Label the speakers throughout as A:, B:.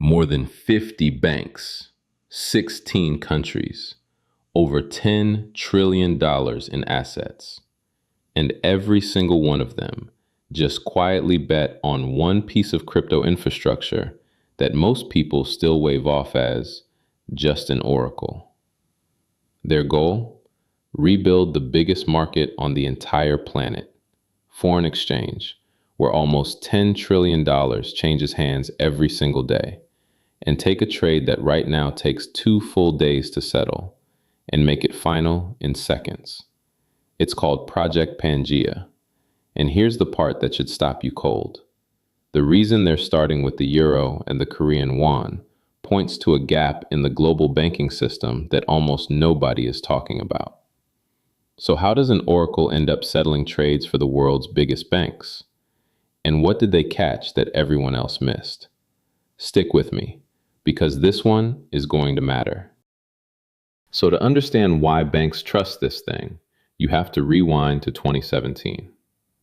A: More than 50 banks, 16 countries, over $10 trillion in assets. And every single one of them just quietly bet on one piece of crypto infrastructure that most people still wave off as just an oracle. Their goal? Rebuild the biggest market on the entire planet, foreign exchange, where almost $10 trillion changes hands every single day, and take a trade that right now takes 2 full days to settle and make it final in seconds. It's called Project Pangea. And here's the part that should stop you cold. The reason they're starting with the euro and the Korean won points to a gap in the global banking system that almost nobody is talking about. So how does an oracle end up settling trades for the world's biggest banks? And what did they catch that everyone else missed? Stick with me, because this one is going to matter. So to understand why banks trust this thing, you have to rewind to 2017.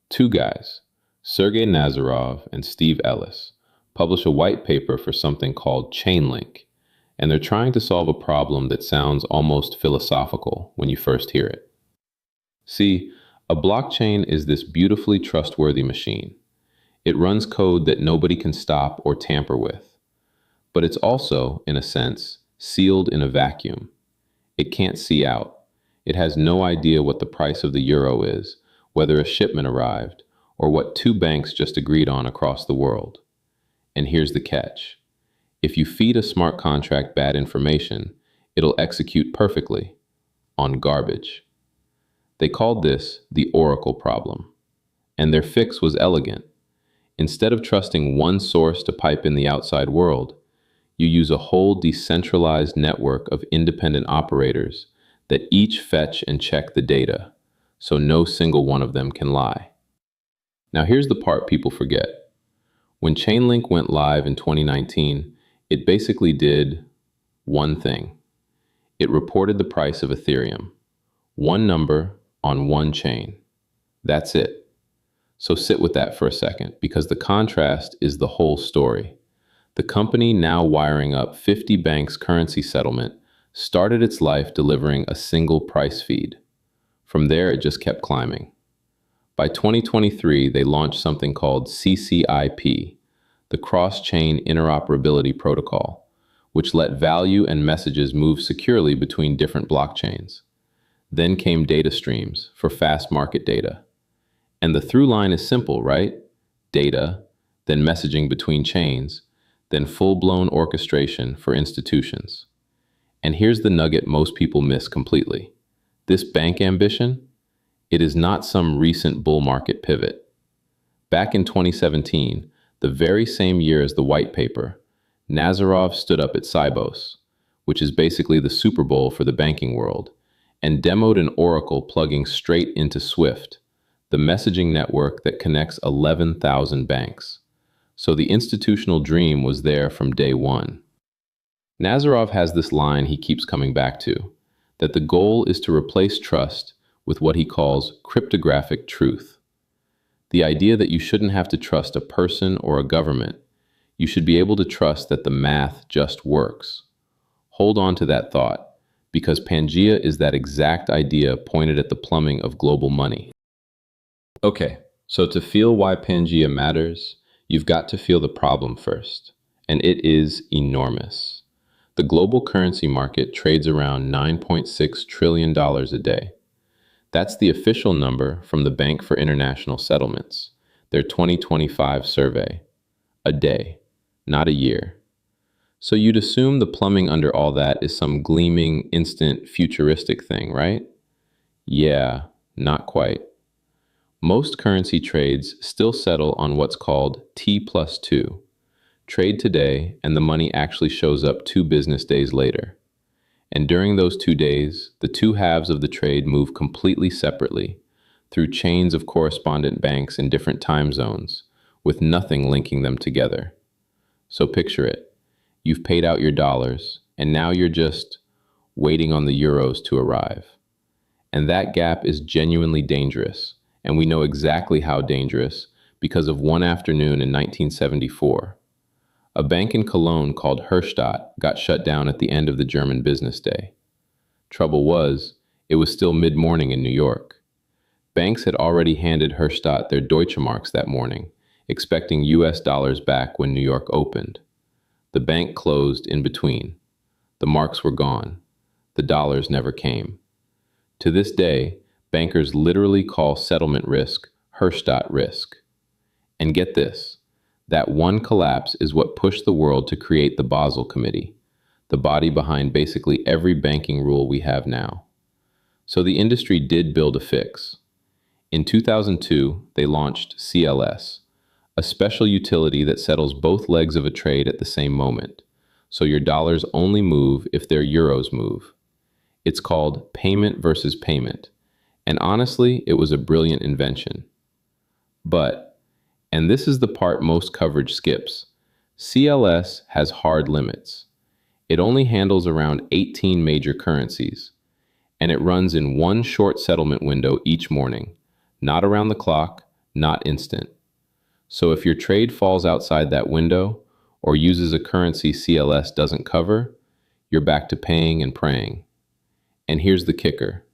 A: Two guys, Sergey Nazarov and Steve Ellis, publish a white paper for something called Chainlink, and they're trying to solve a problem that sounds almost philosophical when you first hear it. See, a blockchain is this beautifully trustworthy machine. It runs code that nobody can stop or tamper with. But it's also, in a sense, sealed in a vacuum. It can't see out. It has no idea what the price of the euro is, whether a shipment arrived, or what 2 banks just agreed on across the world. And here's the catch. If you feed a smart contract bad information, it'll execute perfectly on garbage. They called this the oracle problem. And their fix was elegant. Instead of trusting one source to pipe in the outside world, you use a whole decentralized network of independent operators that each fetch and check the data, so no single one of them can lie. Now here's the part people forget. When Chainlink went live in 2019, it basically did one thing. It reported the price of Ethereum, one number on one chain. That's it. So sit with that for a second, because the contrast is the whole story. The company now wiring up 50 banks' currency settlement started its life delivering a single price feed. From there, it just kept climbing. By 2023, they launched something called CCIP, the Cross-Chain Interoperability Protocol, which let value and messages move securely between different blockchains. Then came data streams for fast market data. And the through line is simple, right? Data, then messaging between chains, then full-blown orchestration for institutions. And here's the nugget most people miss completely. This bank ambition, it is not some recent bull market pivot. Back in 2017, the very same year as the white paper, Nazarov stood up at Sibos, which is basically the Super Bowl for the banking world, and demoed an oracle plugging straight into Swift, the messaging network that connects 11,000 banks. So the institutional dream was there from day one. Nazarov has this line he keeps coming back to, that the goal is to replace trust with what he calls cryptographic truth. The idea that you shouldn't have to trust a person or a government. You should be able to trust that the math just works. Hold on to that thought, because Pangea is that exact idea pointed at the plumbing of global money. Okay, so to feel why Pangea matters, you've got to feel the problem first, and it is enormous. The global currency market trades around $9.6 trillion a day. That's the official number from the Bank for International Settlements, their 2025 survey. A day, not a year. So you'd assume the plumbing under all that is some gleaming, instant, futuristic thing, right? Yeah, not quite. Most currency trades still settle on what's called T+2. Trade today, and the money actually shows up 2 business days later. And during those 2 days, the 2 halves of the trade move completely separately, through chains of correspondent banks in different time zones, with nothing linking them together. So picture it. You've paid out your dollars, and now you're just waiting on the euros to arrive. And that gap is genuinely dangerous. And we know exactly how dangerous because of one afternoon in 1974. A bank in Cologne called Herstatt got shut down at the end of the German business day. Trouble was, it was still mid-morning in New York. Banks had already handed Herstatt their Deutschemarks that morning, expecting US dollars back when New York opened. The bank closed in between. The marks were gone. The dollars never came. To this day, bankers literally call settlement risk Herstatt risk. And get this, that one collapse is what pushed the world to create the Basel Committee, the body behind basically every banking rule we have now. So the industry did build a fix. In 2002, they launched CLS, a special utility that settles both legs of a trade at the same moment, so your dollars only move if their euros move. It's called payment versus payment, and honestly, it was a brilliant invention. But, and this is the part most coverage skips, CLS has hard limits. It only handles around 18 major currencies, and it runs in one short settlement window each morning, not around the clock, not instant. So if your trade falls outside that window or uses a currency CLS doesn't cover, you're back to paying and praying. And here's the kicker.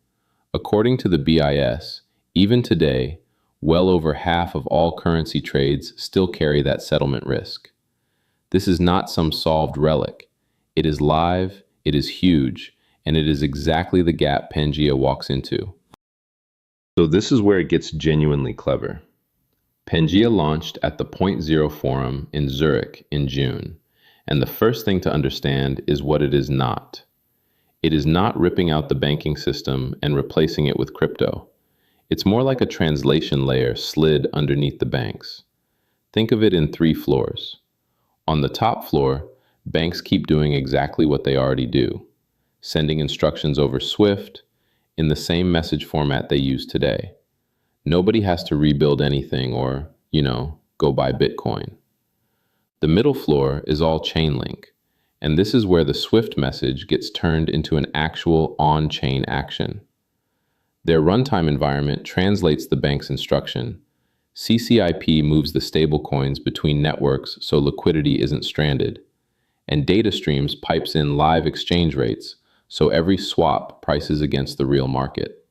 A: According to the BIS, even today, well over half of all currency trades still carry that settlement risk. This is not some solved relic. It is live, it is huge, and it is exactly the gap Pangea walks into. So this is where it gets genuinely clever. Pangea launched at the Point Zero Forum in Zurich in June, and the first thing to understand is what it is not. It is not ripping out the banking system and replacing it with crypto. It's more like a translation layer slid underneath the banks. Think of it in 3 floors. On the top floor, banks keep doing exactly what they already do, sending instructions over Swift in the same message format they use today. Nobody has to rebuild anything or, go buy Bitcoin. The middle floor is all Chainlink, and this is where the Swift message gets turned into an actual on-chain action. Their runtime environment translates the bank's instruction. CCIP moves the stablecoins between networks so liquidity isn't stranded, and data streams pipes in live exchange rates so every swap prices against the real market.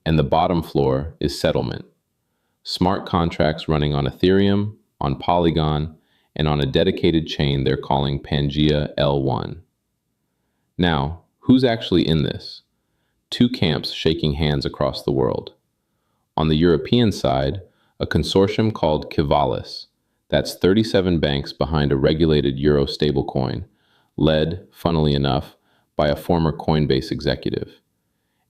A: And the bottom floor is settlement. Smart contracts running on Ethereum, on Polygon, and on a dedicated chain they're calling Pangea L1. Now, who's actually in this? 2 camps shaking hands across the world. On the European side, a consortium called Kivalis, that's 37 banks behind a regulated euro stablecoin, led, funnily enough, by a former Coinbase executive.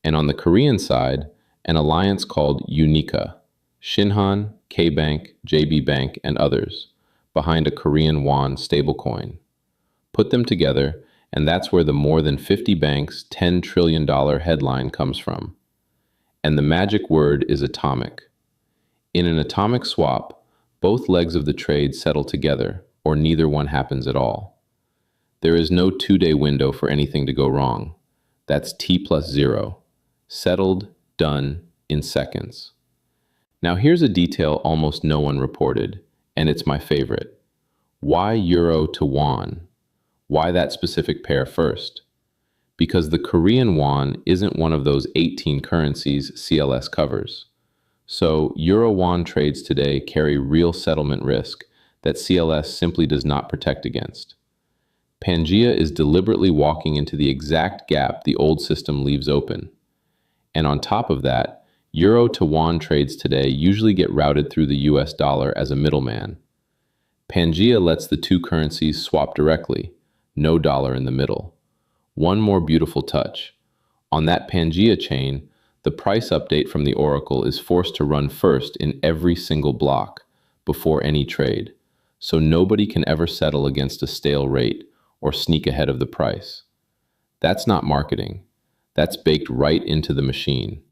A: And on the Korean side, an alliance called Unica, Shinhan, K-Bank, JB Bank, and others, behind a Korean won stablecoin. Put them together, and that's where the more than 50 banks, $10 trillion headline comes from. And the magic word is atomic. In an atomic swap, both legs of the trade settle together, or neither one happens at all. There is no 2-day window for anything to go wrong. That's T+0. Settled, done, in seconds. Now here's a detail almost no one reported, and it's my favorite. Why euro to won? Why that specific pair first? Because the Korean won isn't one of those 18 currencies CLS covers. So euro-won trades today carry real settlement risk that CLS simply does not protect against. Pangea is deliberately walking into the exact gap the old system leaves open. And on top of that, euro to won trades today usually get routed through the US dollar as a middleman. Pangea lets the 2 currencies swap directly, no dollar in the middle. One more beautiful touch. On that Pangea chain, the price update from the Oracle is forced to run first in every single block before any trade, so nobody can ever settle against a stale rate or sneak ahead of the price. That's not marketing. That's baked right into the machine.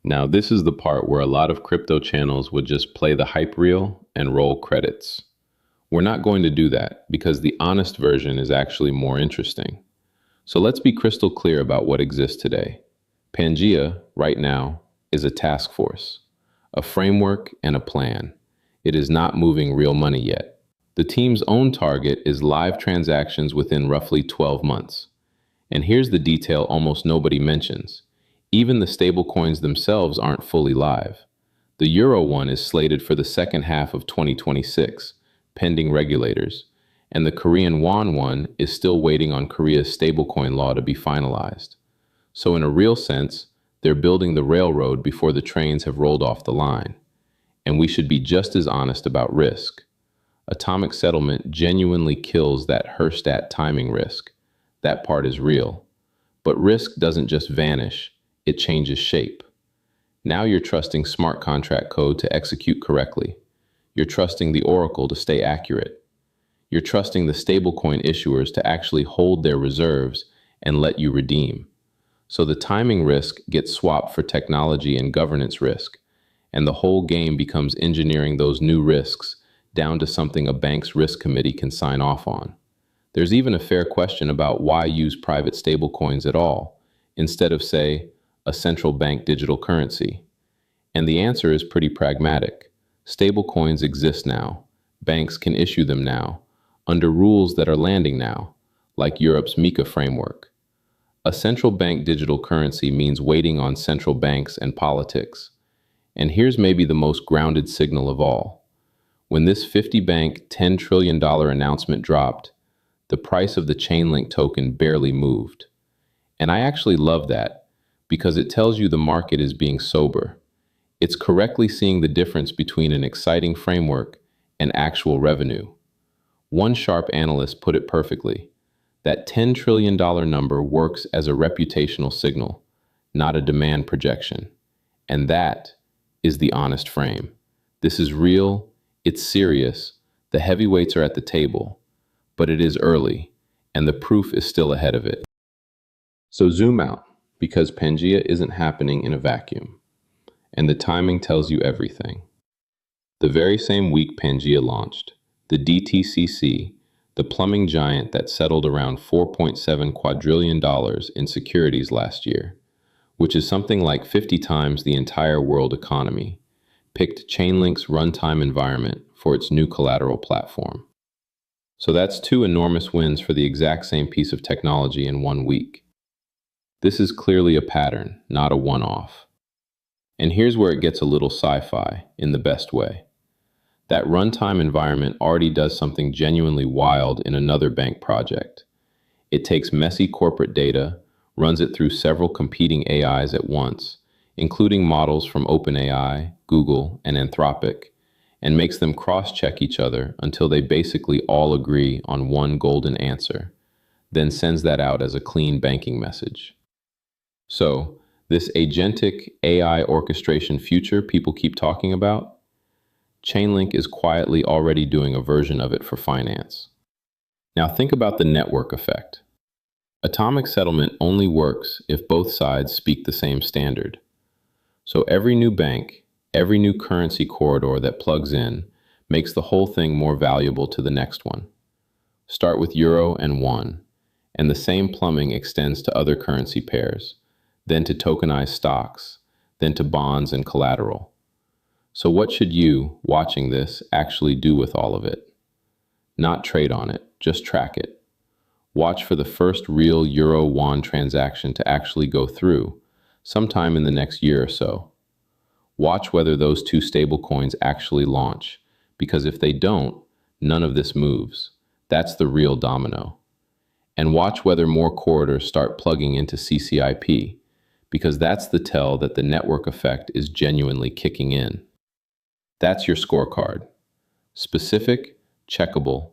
A: Now, this is the part where a lot of crypto channels would just play the hype reel and roll credits. We're not going to do that because the honest version is actually more interesting. So let's be crystal clear about what exists today. Pangea, right now, is a task force, a framework and a plan. It is not moving real money yet. The team's own target is live transactions within roughly 12 months. And here's the detail almost nobody mentions. Even the stablecoins themselves aren't fully live. The Euro one is slated for the second half of 2026, pending regulators, and the Korean won one is still waiting on Korea's stablecoin law to be finalized. So in a real sense, they're building the railroad before the trains have rolled off the line. And we should be just as honest about risk. Atomic settlement genuinely kills that Herstatt timing risk. That part is real. But risk doesn't just vanish, it changes shape. Now you're trusting smart contract code to execute correctly. You're trusting the oracle to stay accurate. You're trusting the stablecoin issuers to actually hold their reserves and let you redeem. So the timing risk gets swapped for technology and governance risk, and the whole game becomes engineering those new risks down to something a bank's risk committee can sign off on. There's even a fair question about why use private stablecoins at all, instead of, say, a central bank digital currency. And the answer is pretty pragmatic. Stablecoins exist now. Banks can issue them now, under rules that are landing now, like Europe's MiCA framework. A central bank digital currency means waiting on central banks and politics. And here's maybe the most grounded signal of all. When this 50-bank, $10 trillion announcement dropped, the price of the Chainlink token barely moved. And I actually love that, because it tells you the market is being sober. It's correctly seeing the difference between an exciting framework and actual revenue. One sharp analyst put it perfectly. That $10 trillion number works as a reputational signal, not a demand projection. And that is the honest frame. This is real, it's serious, the heavyweights are at the table, but it is early, and the proof is still ahead of it. So zoom out, because Pangea isn't happening in a vacuum, and the timing tells you everything. The very same week Pangea launched, the DTCC, the plumbing giant that settled around $4.7 quadrillion in securities last year, which is something like 50 times the entire world economy, picked Chainlink's runtime environment for its new collateral platform. So that's two enormous wins for the exact same piece of technology in 1 week. This is clearly a pattern, not a one-off. And here's where it gets a little sci-fi, in the best way. That runtime environment already does something genuinely wild in another bank project. It takes messy corporate data, runs it through several competing AIs at once, including models from OpenAI, Google, and Anthropic, and makes them cross-check each other until they basically all agree on one golden answer, then sends that out as a clean banking message. So, this agentic AI orchestration future people keep talking about, Chainlink is quietly already doing a version of it for finance. Now think about the network effect. Atomic settlement only works if both sides speak the same standard. So every new bank, every new currency corridor that plugs in makes the whole thing more valuable to the next one. Start with euro and won, and the same plumbing extends to other currency pairs, then to tokenized stocks, then to bonds and collateral. So what should you, watching this, actually do with all of it? Not trade on it, just track it. Watch for the first real euro-won transaction to actually go through, sometime in the next year or so. Watch whether those two stablecoins actually launch, because if they don't, none of this moves. That's the real domino. And watch whether more corridors start plugging into CCIP, because that's the tell that the network effect is genuinely kicking in. That's your scorecard. Specific, checkable,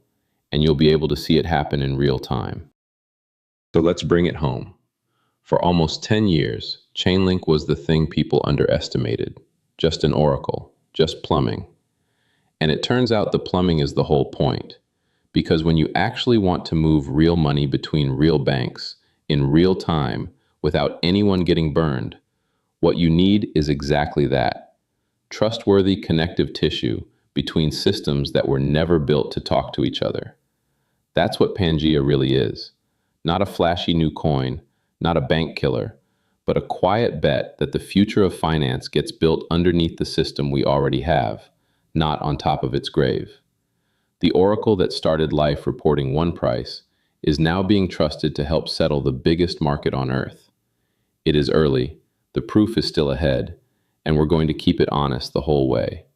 A: and you'll be able to see it happen in real time. So let's bring it home. For almost 10 years, Chainlink was the thing people underestimated. Just an oracle, just plumbing. And it turns out the plumbing is the whole point. Because when you actually want to move real money between real banks in real time without anyone getting burned, what you need is exactly that. Trustworthy connective tissue between systems that were never built to talk to each other. That's what Pangea really is. Not a flashy new coin, not a bank killer, but a quiet bet that the future of finance gets built underneath the system we already have, not on top of its grave. The oracle that started life reporting one price is now being trusted to help settle the biggest market on Earth. It is early, the proof is still ahead, and we're going to keep it honest the whole way.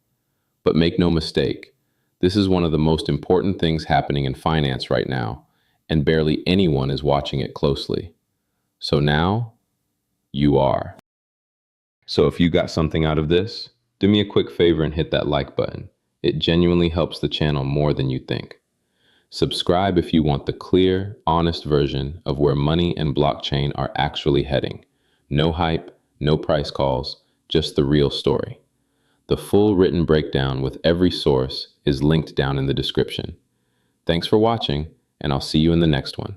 A: But make no mistake, this is one of the most important things happening in finance right now, and barely anyone is watching it closely. So now, you are. So if you got something out of this, do me a quick favor and hit that like button. It genuinely helps the channel more than you think. Subscribe if you want the clear, honest version of where money and blockchain are actually heading. No hype, no price calls, just the real story. The full written breakdown with every source is linked down in the description. Thanks for watching, and I'll see you in the next one.